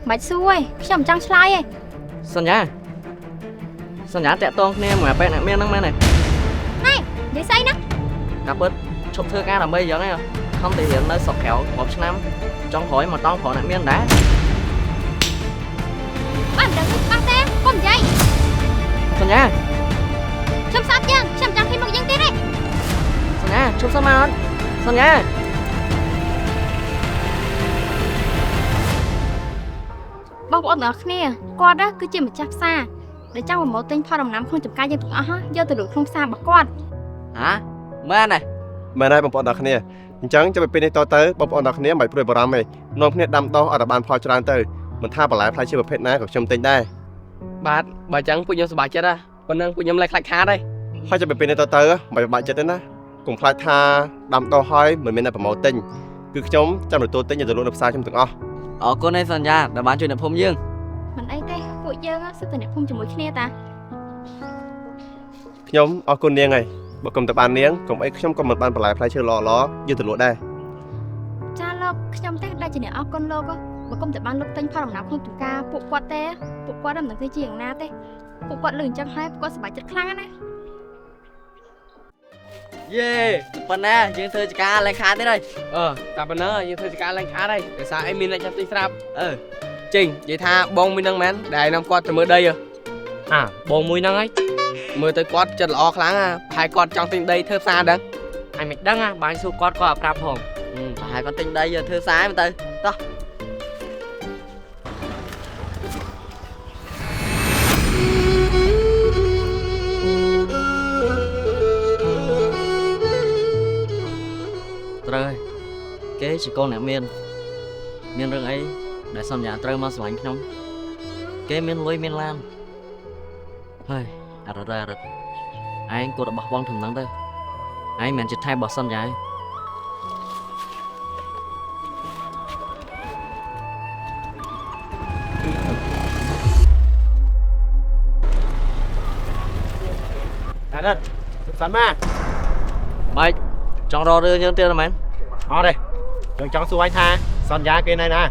មិនសួរឯងខ្ញុំមិនចង់ឆ្លើយឯងសញ្ញាតាក់ទងគ្នាមួយអាប៉ែអ្នកមានហ្នឹងមែនទេណែនិយាយស្អីណាកាពិតឈប់ធ្វើការដើម្បីអញ្ចឹងឯងខំតែរៀននៅស្រុកក្រៅរាប់ឆ្នាំចង់ក្រោយមកតង់ប្រុសអ្នកមានដែរបានដឹងច្បាស់ទេកុំនិយាយសញ្ញាខ្ញុំស្អប់យើងខ្ញុំចង់ឃើញមុខយើងទៀតទេសញ្ញាឈប់សិនមកអត់សញ្ញាបងប្អូនទាំងអស់គ្នាគាត់គឺជាម្ចាស់ផ្សារដែលចង់ប្រមូលទិញផលដំណាំក្នុងចម្ការយើងទាំងអស់យកទៅលក់ក្នុងផ្សាររបស់គាត់ហ៎មែនទេមែនហើយបងប្អូនទាំងគ្នាអញ្ចឹងចាំពេលនេះតទៅបងប្អូនទាំងគ្នាមិនព្រួយបារម្ភទេនាំគ្នាដាំដុះឲ្យតែបានផលច្រើនទៅមិនថាបន្លែផ្លែឈើប្រភេទណាក៏ខ្ញុំទិញដែរបាទបើអញ្ចឹងពួកខ្ញុំសប្បាយចិត្តហ៎ប៉ុណ្ណឹងពួកខ្ញុំលែងខ្លាចខាតទេហើយចាំពេលនេះតទៅមិនបាក់ចិត្តទេណាកុំខ្លាចថាដាំដុះហើយមិនមានអ្នកប្រមូលទិញគឺខ្ញុំចាំទទួលទិញទៅលក់នៅផ្សារខ្ញុំទាំងអស់អរគុណឯងសញ្ញាដែលបានជួយអ្នកភូមិយើងមិនអីទេពួកយើងសិតតែអ្នកភូមិជាមួយគ្នាតាខ្ញុំអរគុណនាងហើយបើគុំទៅបាននាងកុំអីខ្ញុំក៏មិនបានបន្លែផ្លែឈើល្អយកទៅលក់ដែរចាលោកខ្ញុំទេដែលជាអ្នកអរគុណលោកបើគុំតែបានលោកទិញផលដំណាំក្នុងចម្ការពួកគាត់ទេពួកគាត់មិនដឹងធ្វើជាយ៉ាងណាទេពួកគាត់លឺអញ្ចឹងហើយពួកគាត់សប្បាយចិត្តខ្លាំងណាស់យេប៉ុណ្ណាយើងធ្វើចការឡើងខាតទៀតហើយតែប៉ុណ្ណឹងយើងធ្វើចការឡើងខាតហើយដោយសារអីមានអ្នកចាំទិញស្រាប់ចេញនិយាយថាបងមួយហ្នឹងមែនដែលនាំគាត់ទៅមើលដីបងមួយហ្នឹងហើយមើលទៅគាត់ចិត្តល្អខ្លាំងប្រហែលគាត់ចង់ទិញដីធ្វើផ្សារដឹងអញមិនដឹងបាញ់សួរគាត់ក៏ប្រាប់ផងប្រហែលគាត់ទិញដីធ្វើផ្សារហ្នឹងទៅតោះត្រូវហើយគេជាកូនអ្នកមានរឿងអីដែលសន្យាត្រូវមកស្រឡាញ់ខ្ញុំគេមានលុយមានឡានហើយអរ៉ារ៉ាឯងគាត់របស់បងធំហ្នឹងទៅឯងមិនចិត្តថែរបស់សន្យាឯងអរ៉ាសាន់ម៉ាបាច់ចង់រករឿងយើងទៀតមែនអត់ទេយើងចង់សួរឯងថាសន្យាគេនៅណា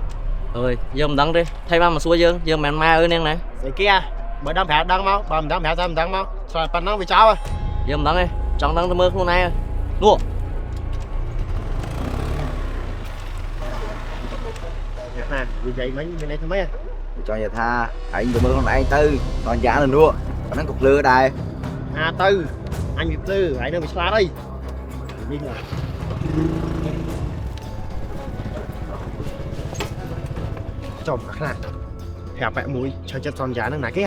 អើយយើងមិនដឹងទេថៃបានមកសួរយើងមិនមែនម៉ែអើនាងណាស្អីគេបើដឹងប្រាប់ដឹងមកបើមិនដឹងប្រាប់តែមិនដឹងមកឆ្លើយប៉ុណ្ណឹងវាចោលយើងមិនដឹងទេចង់ដឹងទៅមើលខ្លួនឯងនោះណានិយាយមិញមានន័យថាម៉េចចង់និយាយថាឯងទៅមើលខ្លួនឯងទៅសន្យានៅនោះប៉ុណ្ណឹងក៏ភ្លឺដែរទៅអញវាភ្លឺហើយនៅវាឆ្លាតអីនេះចំខ្លះប្រាប់បែកមួយឆើចិត្តសន្យានឹងណាគេ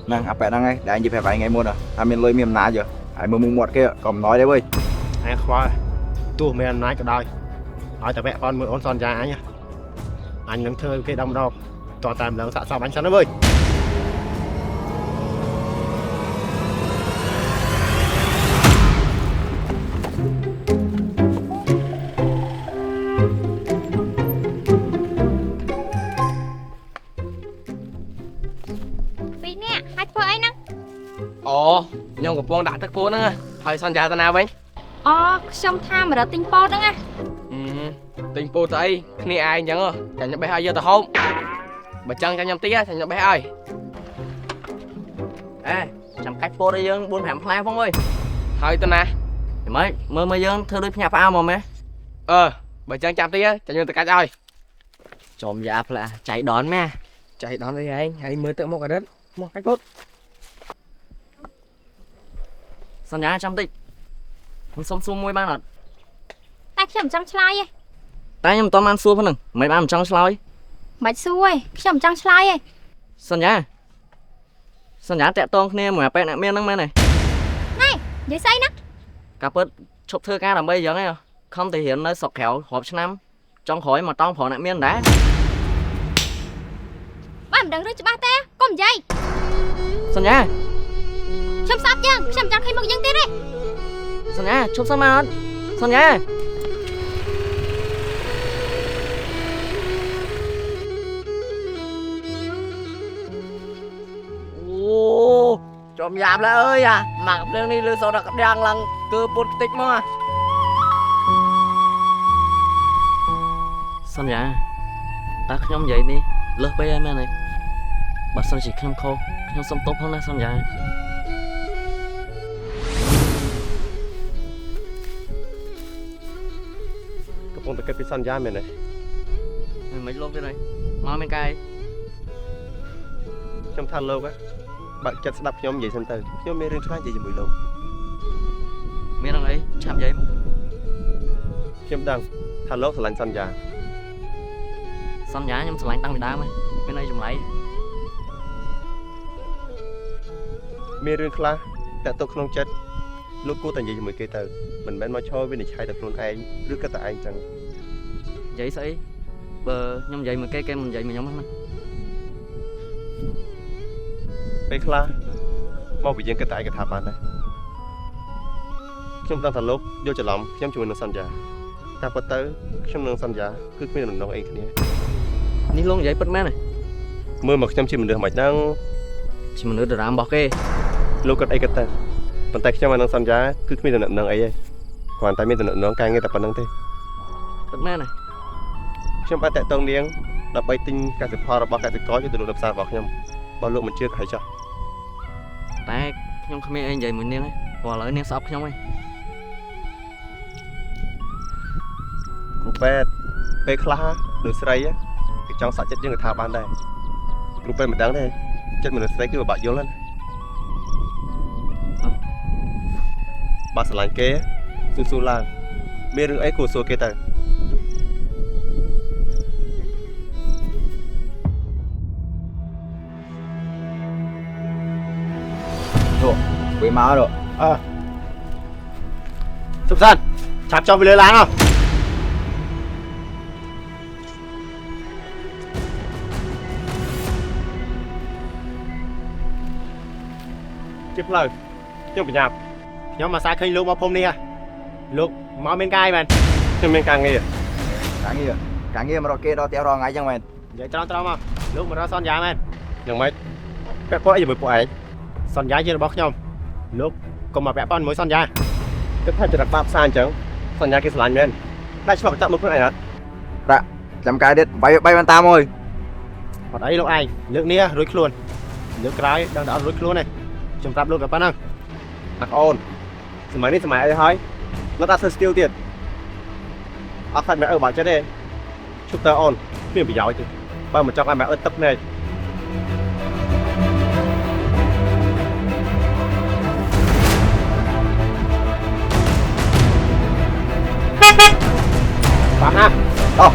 ហ្នឹងអាប៉ែហ្នឹងឯងដែលអញនិយាយប្រាប់ឯងថ្ងៃមុនថាមានលុយមានអំណាចហើយមើលមុខមាត់គេក៏មិនnóiដែរវើយឯងខ្វល់ទោះមានអំណាចក៏ដោយឲ្យតែបែកប៉ុនមើលអូនសន្យាអញនឹងធ្វើគេដំដងតតាមឡើងសាក់សពអញសិនណាវើយខ្ញុំកំពុងដាក់ទឹកពោតហ្នឹងហើយសន្យាតាណាវិញខ្ញុំថាមករត់ទិញពោតហ្នឹងទិញពោតទៅអីគ្នាឯងអញ្ចឹងចាំខ្ញុំបេះឲ្យយកទៅហូបបើចង់ចាំខ្ញុំតិចចាំខ្ញុំបេះឲ្យចាំកាច់ពោតឲ្យយើង 4-5 ផ្លែផងអើយហើយតាណាម៉េចមើលយើងធ្វើដូចភ្ញាក់ផ្អើលមកម៉េបើចង់ចាំតិចចាំយើងទៅកាច់ឲ្យចំយ៉ាផ្លែចៃដនម៉ែចៃដនអីឯងហើយមើលទៅមកអរិតមកកាច់ពោតសញ្ញាចាំតិចខ្ញុំសុំសួរមួយបានអត់តែខ្ញុំមិនចង់ឆ្លើយទេតែខ្ញុំមិនតបានសួរផងហ្នឹងមិនបានមិនចង់ឆ្លើយមិនសួរទេខ្ញុំមិនចង់ឆ្លើយទេសញ្ញាតាក់ទងគ្នាមួយអាប៉ែអ្នកមានហ្នឹងមែនទេណែនិយាយស្អីណាកាពិតឈប់ធ្វើការដើម្បីអញ្ចឹងឯងខំតែរៀននៅស្រុកក្រៅរាប់ឆ្នាំចង់ក្រោយមកតង់ប្រុសអ្នកមានដែរបានមិនដឹងរឿងច្បាស់ទេកុំនិយាយសញ្ញាខ្ញុំស្អប់យើងខ្ញុំចង់ឃើញមុខយើងទៀតទេសញ្ញាឈប់សិនមកអត់សញ្ញាចំយ៉ាប់แล้วអើយមកភ្លើងនេះលឺសូរដល់ក្តាំងឡើងគឺពុតតិចមកសន្យាតើខ្ញុំនិយាយនេះ លើសពេកហើយមែនទេបើសិនជាខ្ញុំខុសខ្ញុំសុំទោសផងណាសន្យា កំពុងតែគិតពីសន្យាមែនទេ មិនលោកទេណៃមកមានកាយ ខ្ញុំថាលោកបើកចិត្តស្ដាប់ខ្ញុំនិយាយសិនទៅខ្ញុំមានរឿងឆ្លាញ់និយាយជាមួយលោក មានអីឆាប់និយាយមក ខ្ញុំដឹងថាលោកស្រឡាញ់សន្យា សន្យាខ្ញុំស្រឡាញ់តាំងពីដើមហើយមានអីចម្លែក មានរឿងខ្លះតែទុកក្នុងចិត្តលោកគួរតែនិយាយជាមួយគេទៅមិនមែនមកឈរវិនិច្ឆ័យតែខ្លួនឯងឬក៏តែឯងចឹង និយាយស្អីបើខ្ញុំនិយាយមកគេគេមិននិយាយមកខ្ញុំហ្នឹង ពេលខ្លះមកពីយើងគិតតែឯងក៏ថាបានដែរខ្ញុំដឹងថាលោកយកច្រឡំខ្ញុំជាមួយនឹងសន្យាតែពិតទៅខ្ញុំនឹងសន្យាគឺគ្មានដំណងអីគ្នា នេះលោកនិយាយពិតមែនទេ មើលមកខ្ញុំជាមនុស្សមិនហ្នឹង ជាមនុស្សតារារបស់គេ លោកគិតអីគិតទៅប៉ុន្តែខ្ញុំនឹងសន្យាគឺគ្មានដំណងអីទេគ្រាន់តែមានដំណងការងារតែប៉ុណ្្នឹងទេ ពិតមែនទេ ខ្ញុំបានតាក់ទងនាងដើម្បីទិញកសិផលរបស់កសិករយកទៅលក់នៅផ្សាររបស់ខ្ញុំបើលោកមិនជឿក៏ហើយចុះ តែខ្ញុំគ្មានអីនិយាយមួយនាងទេព្រោះឥឡូវនាងស្អប់ខ្ញុំហើយ គ្រូពេទ្យពេលខ្លះមនុស្សស្រីគេចង់សាក់ចិត្តយើងក៏ថាបានដែរគ្រូពេទ្យមិនដឹងទេចិត្តមនុស្សស្រីគឺពិបាកយល់ណាស់បើស្រឡាញ់គេសួរឡើងមានរឿងអីគួរសួរគេទៅ Quỷ máu rồi. សុខសាន្តឆាប់ចុះពីលើឡានអស់ជិះផ្លូវខ្ញុំបញ្ញាប់ខ្ញុំមកសាឃើញលោកមកភូមិនេះហ่ะលោកមកមានកាយមែនខ្ញុំមានការងារ Cả nghe mà rồi kia đó theo rồi ngay chẳng mày. និយាយត្រង់មកលោកមករកសន្យាមែនយ៉ាងម៉េចពាក់ព័ន្ធអីជាមួយពួកឯងសន្យាជារបស់ខ្ញុំលោកកុំមកពាក់ព័ន្ធជាមួយសន្យាគិតថាចរិតបាបសារអញ្ចឹងសន្យាគេស្រឡាញ់មែនតែឆ្លប់ចាប់មកខ្លួនឯងអត់ Chăm cái đít bay bàn tam ơi. អត់អីលោកឯងលើកនេះរួចខ្លួនលើកក្រោយដឹងតែអត់រួចខ្លួនទេខ្ញុំប្រាប់លោកតែប៉ុណ្ណឹងអរអូនសម័យនេះសម័យអីហើយលោកអត់ធ្វើស្ទីលទៀតអត់ខ្លាចមកអើបើចិត្តទេជុំតើអូនមានប្រយោជន៍ទេបើមិនចង់ឲ្យមកអើទឹកភ្នែក Phạm ha. Đâu.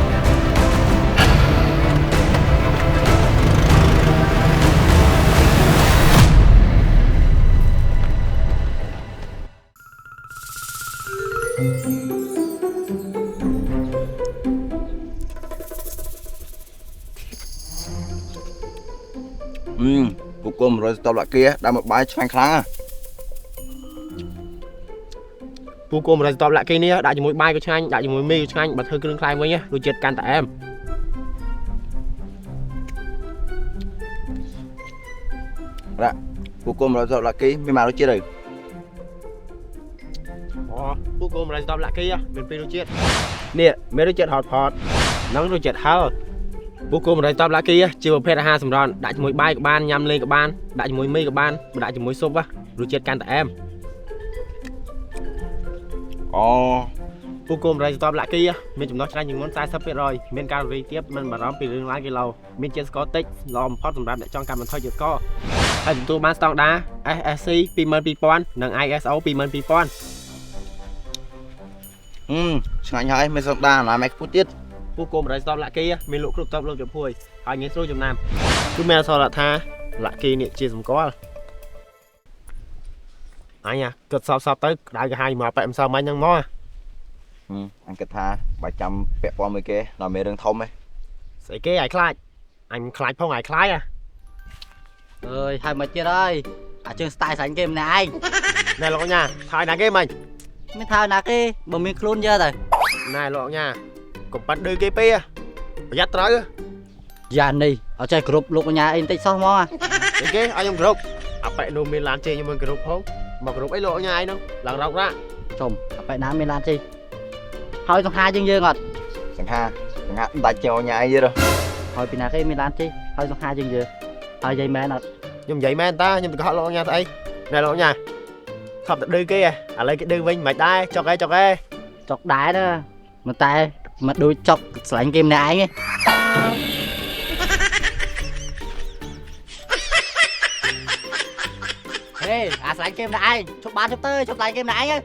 Cuối cùng rồi tao lại kia đang một bãi xoay kháng à. ពូគោមិនរត់តបលាក់គេនេះដាក់ជាមួយបាយក៏ឆ្ងាញ់ដាក់ជាមួយមីក៏ឆ្ងាញ់បើធ្វើគ្រឿងខ្លែងវិញរសជាតិកាន់តែអែម Cuối cùng rồi tao lại kia mới mà nó chia rồi. អូពូគោមិនរត់តបលាក់គេមានពីររសជាតិនេះមានរសជាតិហត់ផតនិងរសជាតិហឹរពូគោមិនរត់តបលាក់គេជាប្រភេទអាហារសម្រន់ដាក់ជាមួយបាយក៏បានញ៉ាំលេងក៏បានដាក់ជាមួយមីក៏បានដាក់ជាមួយស៊ុបរសជាតិកាន់តែអែម ពូគោមិនរត់តបលាក់គេមានចំណុចឆ្ងាញ់ជាងមុន 40% មានកាឡូរីទាបមិនបារម្ភពីរឿងឡើងគីឡូមានជាតិស្ករតិចល្អបំផុតសម្រាប់អ្នកចង់កាត់បន្ថយជាតិស្ករហើយទទួលបានស្តង់ដារ SSC 22000 និង ISO 22000 ឆ្ងាញ់ហើយមិនសុខដាណាម៉េចពុះទៀត ពូគោមិនរត់តបលាក់គេមានលក់គ្រប់តបលោកចំពួយហើយងាយស្រួលចំណាំគឺមានអក្សរថាលាក់គេនេះជាសម្គាល់អញគិតសបទៅក្តៅកាហាយមកប៉ែម្សិលមិញហ្នឹងមក Anh kết tha 300 ពាក់ព័ន្ធមួយគេដល់មានរឿងធំហ៎ ស្អីគេឲ្យខ្លាចអញខ្លាចផងឲ្យខ្លាច អើយហើយមកទៀតហើយអាជើងស្ទាយស្រាញ់គេម្នាក់ឯង ណែលោកញ៉ាហើយណាគេមិញ មានថាណាគេបើមានខ្លួនយកទៅ ណែលោកញ៉ាកុំប៉ាត់ឌឺគេពេកប្រយ័ត្នត្រូវ យ៉ានេះអត់ចេះគ្រប់លោកកញ្ញាអីបន្តិចសោះហ្មង អីគេឲ្យខ្ញុំគ្រប់អាប៉ែនោះមានឡានជេខ្ញុំមិនគ្រប់ផងមកគ្រប់អីលោកញ៉ាឯងហ្នឹងឡើងរោករ៉ា ចំអាប៉ែណាមានឡានជិះហើយសង្ហាយើងអត់ Chẳng hạn daច់cho nhà ai vậy rồi. ហ hỏi pin nào cái mình làm chi hơi nó hai chừng giờ hơi dây mẹ nó Nhưng vậy mấy anh ta nhưng có lộ nha thấy này lộ nha không được đưa kia à lấy cái đưa vinh mày tay cho cái chọc đái đó mà tay mà đuôi chọc sẵn game này anh ấy ê à sẵn game này anh chụp ba chụp tư chụp lại game này anh ấy